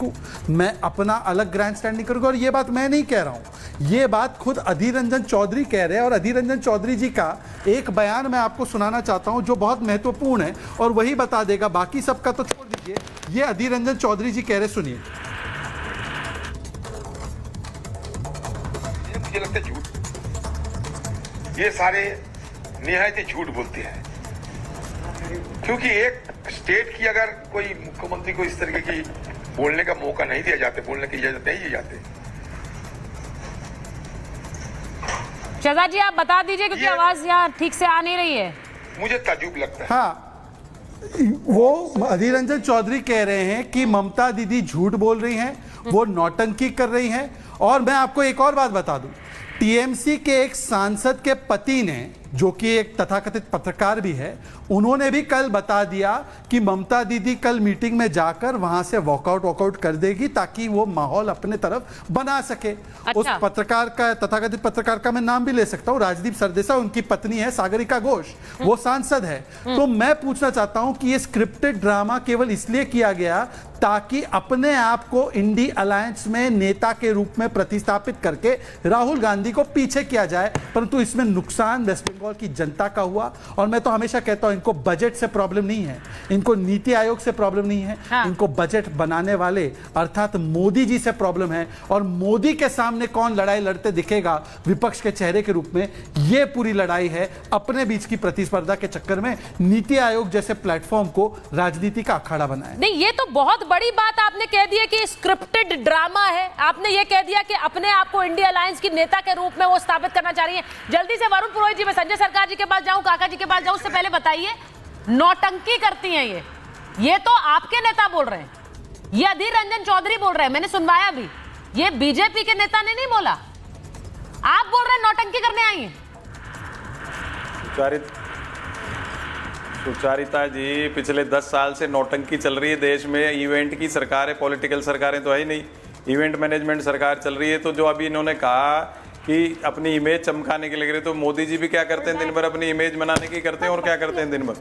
फेंकूं, मैं अपना अलग ग्रैंड स्टैंड नहीं करूंगा। और ये बात मैं नहीं कह रहा हूं, ये बात खुद अधीर रंजन चौधरी कह रहे हैं। और अधीर रंजन चौधरी जी का एक बयान मैं आपको सुनाना चाहता हूं जो बहुत महत्वपूर्ण है और वही बता देगा, बाकी सबका तो छोड़ दीजिए। ये अधीर रंजन चौधरी जी कह रहे, सुनिए। मुझे लगता है झूठ, ये सारे निहायत ही झूठ बोलते हैं, क्योंकि एक स्टेट की अगर कोई मुख्यमंत्री को इस तरीके की बोलने का मौका नहीं दिया जाते, बोलने की इजाजत नहीं दी जाती। शहजाद जी आप बता दीजिए क्योंकि आवाज यहाँ ठीक से आ नहीं रही है। मुझे ताज्जुब लगता है। हाँ, वो अधीर रंजन चौधरी कह रहे हैं कि ममता दीदी झूठ बोल रही हैं, वो नौटंकी कर रही हैं। और मैं आपको एक और बात बता दूं, टीएमसी के एक सांसद के पति ने, जो कि एक तथाकथित पत्रकार भी है, उन्होंने भी कल बता दिया कि ममता दीदी कल मीटिंग में जाकर वहां से वॉकआउट कर देगी ताकि वो माहौल अपने तरफ बना सके। अच्छा। उस पत्रकार का, तथाकथित पत्रकार का मैं नाम भी ले सकता हूं, राजदीप सरदेसाई, उनकी पत्नी है सागरिका घोष, वो सांसद है। तो मैं पूछना चाहता हूं कि ये स्क्रिप्टेड ड्रामा केवल इसलिए किया गया ताकि अपने आप को इंडी अलायंस में नेता के रूप में प्रतिस्थापित करके राहुल गांधी को पीछे किया जाए, परंतु इसमें नुकसान वेस्ट बंगाल की जनता का हुआ। और मैं तो हमेशा कहता हूं, इनको बजट से प्रॉब्लम नहीं है, इनको नीति आयोग से प्रॉब्लम नहीं है, हाँ। इनको बजट बनाने वाले अर्थात मोदी जी से प्रॉब्लम है। और मोदी के सामने कौन लड़ाई लड़ते दिखेगा विपक्ष के चेहरे के रूप में, यह पूरी लड़ाई है। अपने बीच की प्रतिस्पर्धा के चक्कर में नीति आयोग जैसे प्लेटफॉर्म को राजनीति का अखाड़ा बनाया। नहीं, ये तो बहुत बड़ी बात आपने कह दी है कि स्क्रिप्टेड ड्रामा है। आपने ये कह दिया कि अपने आप को इंडिया अलायंस की नेता के रूप में वो स्थापित करना चाह रही है। जल्दी से वरुण पुरोहित जी, मैं संजय सरकार जी के पास जाऊं, काका जी के पास जाऊं, उससे पहले बताइए, नौटंकी करती हैं ये तो आपके नेता बोल रहे हैं, ये अधीर रंजन चौधरी बोल रहे हैं, मैंने सुनवाया भी, ये बीजेपी के नेता ने नहीं बोला, आप बोल रहे हैं नौटंकी करने आई हैं। सुचारिता जी, पिछले 10 साल से नौटंकी चल रही है देश में। इवेंट की सरकार है, पॉलिटिकल सरकारें तो है ही नहीं, इवेंट मैनेजमेंट सरकार चल रही है। तो जो अभी इन्होंने कहा कि अपनी इमेज चमकाने के लिए, तो मोदी जी भी क्या करते हैं दिन भर, अपनी इमेज बनाने की करते हैं। और क्या करते हैं दिन भर,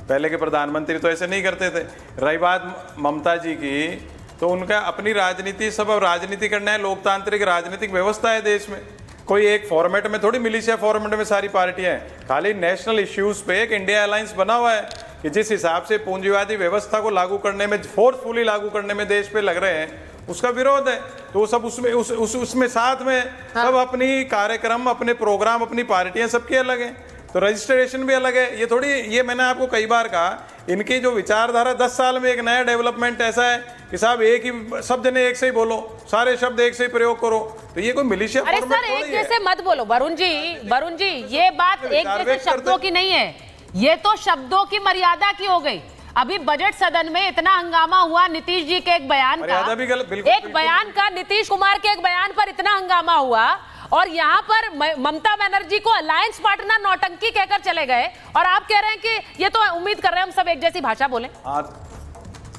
पहले के प्रधानमंत्री तो ऐसे नहीं करते थे। रही बात ममता जी की, तो उनका अपनी राजनीति, सब अब राजनीति करना है। लोकतांत्रिक राजनीतिक व्यवस्था है देश में, कोई एक फॉर्मेट में थोड़ी, मिलिशिया फॉर्मेट में सारी पार्टियां हैं। खाली नेशनल इश्यूज पे एक इंडिया अलायंस बना हुआ है कि जिस हिसाब से पूंजीवादी व्यवस्था को लागू करने में, फोर्सफुली लागू करने में देश पे लग रहे हैं, उसका विरोध है। तो सब उसमें उसमें साथ में सब अपनी कार्यक्रम, अपने प्रोग्राम, अपनी पार्टियां सबकी अलग हैं, तो रजिस्ट्रेशन भी अलग है। ये थोड़ी, ये मैंने आपको कई बार कहा, इनकी जो विचारधारा 10 साल में एक नया डेवलपमेंट ऐसा है कि साहब एक ही शब्द ने एक से ही बोलो, सारे शब्द एक से ही प्रयोग करो। तो ये कोई मिलिशिया अरे सर, एक जैसे मत बोलो वरुण जी, ये बात एक जैसे शब्दों की नहीं है, ये तो शब्दों की मर्यादा की हो गई। अभी बजट सदन में इतना हंगामा हुआ नीतीश जी के एक बयान का, एक बयान का, नीतीश कुमार के एक बयान पर इतना हंगामा हुआ, और यहाँ पर ममता बनर्जी को अलायंस पार्टनर नौटंकी कहकर चले गए, और आप कह रहे हैं कि ये तो उम्मीद कर रहे हैं हम सब एक जैसी भाषा बोले।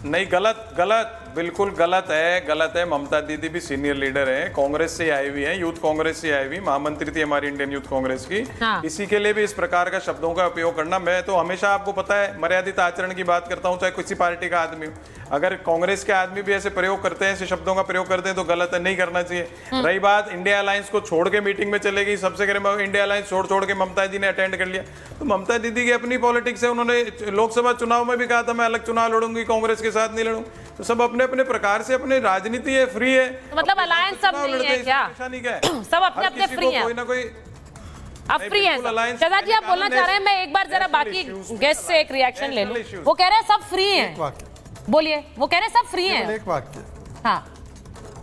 नहीं, गलत, बिल्कुल गलत है। ममता दीदी भी सीनियर लीडर है, कांग्रेस से आई हुई है, यूथ कांग्रेस से आई हुई, महामंत्री थी हमारी इंडियन यूथ कांग्रेस की। हाँ। इसी के लिए भी इस प्रकार का शब्दों का उपयोग करना, मैं तो हमेशा, आपको पता है, मर्यादित आचरण की बात करता हूं, चाहे किसी पार्टी का आदमी हो। अगर कांग्रेस के आदमी भी ऐसे प्रयोग करते हैं, ऐसे शब्दों का प्रयोग करते हैं, तो गलत है, नहीं करना चाहिए। रही बात इंडिया अलायंस को छोड़ के मीटिंग में चले गई, सबसे कह इंडिया अलायंस छोड़ के ममता जी ने अटेंड कर लिया। तो ममता दीदी की अपनी पॉलिटिक्स है, उन्होंने लोकसभा चुनाव में भी कहा था मैं अलग चुनाव लड़ूंगी, कांग्रेस के साथ नहीं लड़ूंगी। तो सब अपने अपने प्रकार से, अपनी राजनीति है, फ्री है। तो मतलब अलायंस सब नहीं है क्या? सब अपने अपने फ्री हैं, कोई ना कोई आप फ्री हैं। शहजाद जी, आप बोलना चाह रहे हैं, मैं एक बार जरा बाकी गेस्ट से एक रिएक्शन ले लूं। वो कह रहे हैं सब फ्री हैं, बोलिए। वो कह रहे हैं सब फ्री हैं। एक वाक्य, हाँ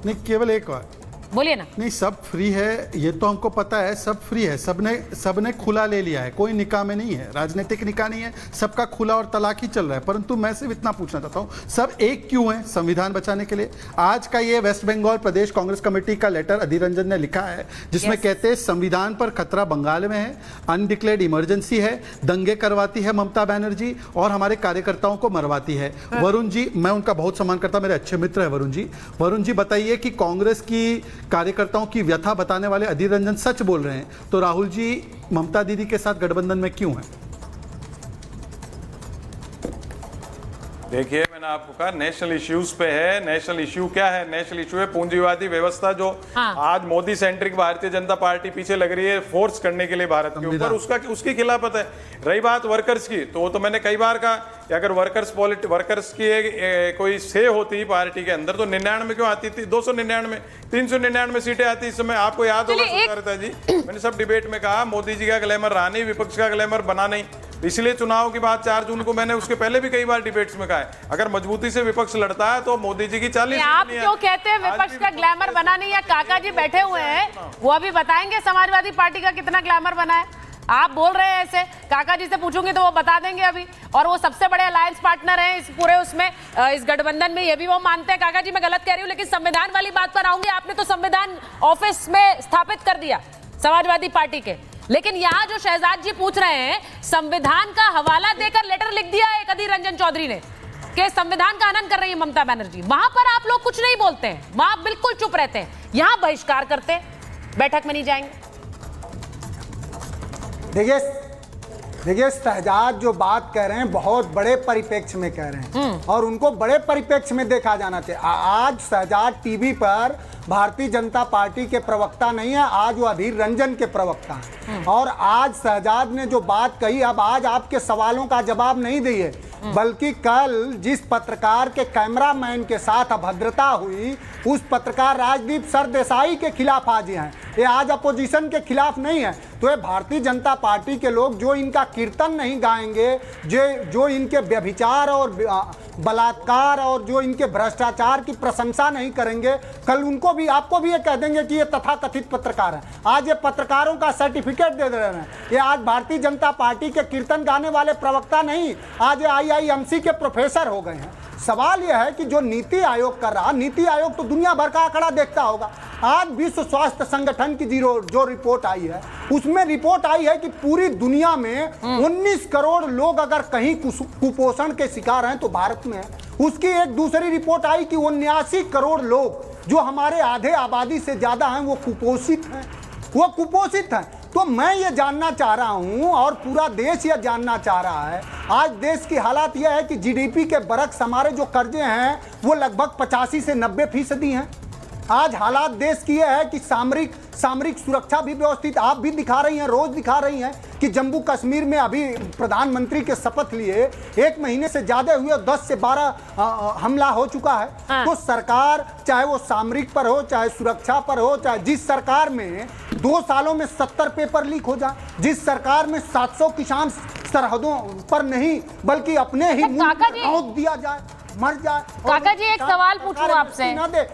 नहीं, केवल एक वाक्य, बोलिए ना। नहीं, सब फ्री है, ये तो हमको पता है, सब फ्री है, सबने खुला ले लिया है, कोई निकाह में नहीं है, राजनीतिक निकाह नहीं है, सबका खुला और तलाक ही चल रहा है। परंतु मैं सिर्फ इतना पूछना चाहता हूं, सब एक क्यों है संविधान बचाने के लिए? आज का ये वेस्ट बंगाल प्रदेश कांग्रेस कमेटी का लेटर अधीर रंजन ने लिखा है, जिसमें कहते हैं संविधान पर खतरा बंगाल में है, अनडिक्लेयर्ड इमरजेंसी है, दंगे करवाती है ममता बनर्जी और हमारे कार्यकर्ताओं को मरवाती है। वरुण जी, मैं उनका बहुत सम्मान करता, मेरे अच्छे मित्र है वरुण जी बताइए कि कांग्रेस की कार्यकर्ताओं की व्यथा बताने वाले अधीर रंजन सच बोल रहे हैं, तो राहुल जी ममता दीदी के साथ गठबंधन में क्यों हैं? देखिए, मैंने आपको कहा नेशनल इश्यूज पे है। नेशनल इश्यू क्या है? नेशनल इश्यू है पूंजीवादी व्यवस्था जो आज मोदी सेंट्रिक भारतीय जनता पार्टी पीछे लग रही है फोर्स करने के लिए भारत के ऊपर, उसकी खिलाफत है। रही बात वर्कर्स की, तो वो तो मैंने कई बार कहा कि अगर वर्कर्स की कोई से होती पार्टी के अंदर तो 99 क्यों आती थी, 299 399 सीटें आती इस समय। आपको याद होगा सुचरिता जी, मैंने सब डिबेट में कहा मोदी जी का ग्लैमर रहा नहीं, विपक्ष का ग्लैमर बना नहीं, इसलिए चुनाव की बात 4 जून को मैंने उसके पहले भी कई बार डिबेट्स में कहा है, अगर मजबूती से विपक्ष लड़ता है तो मोदी जी की 40। आप क्यों कहते हैं विपक्ष का ग्लैमर बना नहीं है? काका जी बैठे हुए हैं, वो अभी बताएंगे समाजवादी पार्टी का कितना ग्लैमर बना है। आप बोल रहे हैं ऐसे, काका जी से पूछूंगी तो वो बता देंगे अभी, और वो सबसे बड़े अलायंस पार्टनर हैं इस पूरे उसमें, इस गठबंधन में, ये भी वो मानते हैं। काका जी मैं गलत कह रही हूँ, लेकिन संविधान वाली बात पर आऊंगी। आपने तो संविधान ऑफिस में स्थापित कर दिया समाजवादी पार्टी के, लेकिन यहाँ जो शहजाद जी पूछ रहे हैं, संविधान का हवाला देकर लेटर लिख दिया है अधीर रंजन चौधरी ने कि संविधान का हनन कर रही है ममता बनर्जी। वहां पर आप लोग कुछ नहीं बोलते हैं, वहां बिल्कुल चुप रहते हैं, यहाँ बहिष्कार करते हैं, बैठक में नहीं जाएंगे। देखिए शहजाद जो बात कह रहे हैं बहुत बड़े परिप्रेक्ष्य में कह रहे हैं और उनको बड़े परिप्रेक्ष्य में देखा जाना चाहिए। आज शहजाद टीवी पर भारतीय जनता पार्टी के प्रवक्ता नहीं है, आज वो अधीर रंजन के प्रवक्ता हैं। और आज शहजाद ने जो बात कही, अब आज आपके सवालों का जवाब नहीं दिए, बल्कि कल जिस पत्रकार के कैमरामैन के साथ अभद्रता हुई, उस पत्रकार राजदीप सरदेसाई के खिलाफ आज हैं। ये आज अपोजिशन के खिलाफ नहीं है। तो ये भारतीय जनता पार्टी के लोग जो इनका कीर्तन नहीं गाएंगे, जो इनके व्यभिचार और बलात्कार और जो इनके भ्रष्टाचार की प्रशंसा नहीं करेंगे, कल उनको भी, आपको भी ये कह देंगे कि ये तथाकथित पत्रकार हैं। आज ये पत्रकारों का सर्टिफिकेट दे रहे हैं। ये आज भारतीय जनता पार्टी के कीर्तन गाने वाले प्रवक्ता नहीं, आज IIMC के प्रोफेसर हो गए हैं। सवाल यह है कि जो नीति आयोग कर रहा, नीति आयोग तो दुनिया भर का आंकड़ा देखता होगा। आज विश्व स्वास्थ्य संगठन की जो रिपोर्ट आई है, उसमें रिपोर्ट आई है कि पूरी दुनिया में 19 करोड़ लोग अगर कहीं कुपोषण के शिकार हैं तो भारत में है। उसकी एक दूसरी रिपोर्ट आई कि 79 करोड़ लोग, जो हमारे आधे आबादी से ज्यादा हैं, वो कुपोषित हैं। तो मैं ये जानना चाह रहा हूं और पूरा देश ये जानना चाह रहा है, आज देश की हालात यह है कि GDP के बरक्स हमारे जो कर्जे हैं वो लगभग 85 से 90% हैं। आज हालात देश की यह है कि सामरिक सुरक्षा भी व्यवस्थित, आप भी दिखा रही हैं, रोज दिखा रही हैं कि जम्मू कश्मीर में अभी प्रधानमंत्री के शपथ लिए 1 महीने से ज्यादा हुए, 10 से 12 हमला हो चुका है। तो सरकार, चाहे वो सामरिक पर हो, चाहे सुरक्षा पर हो, चाहे जिस सरकार में 2 सालों में 70 पेपर लीक हो जाए, जिस सरकार में 700 किसान सरहदों पर नहीं बल्कि अपने ही मुल्क में दिया जाए, मर जाए। काका जी एक सवाल पूछूं आपसे,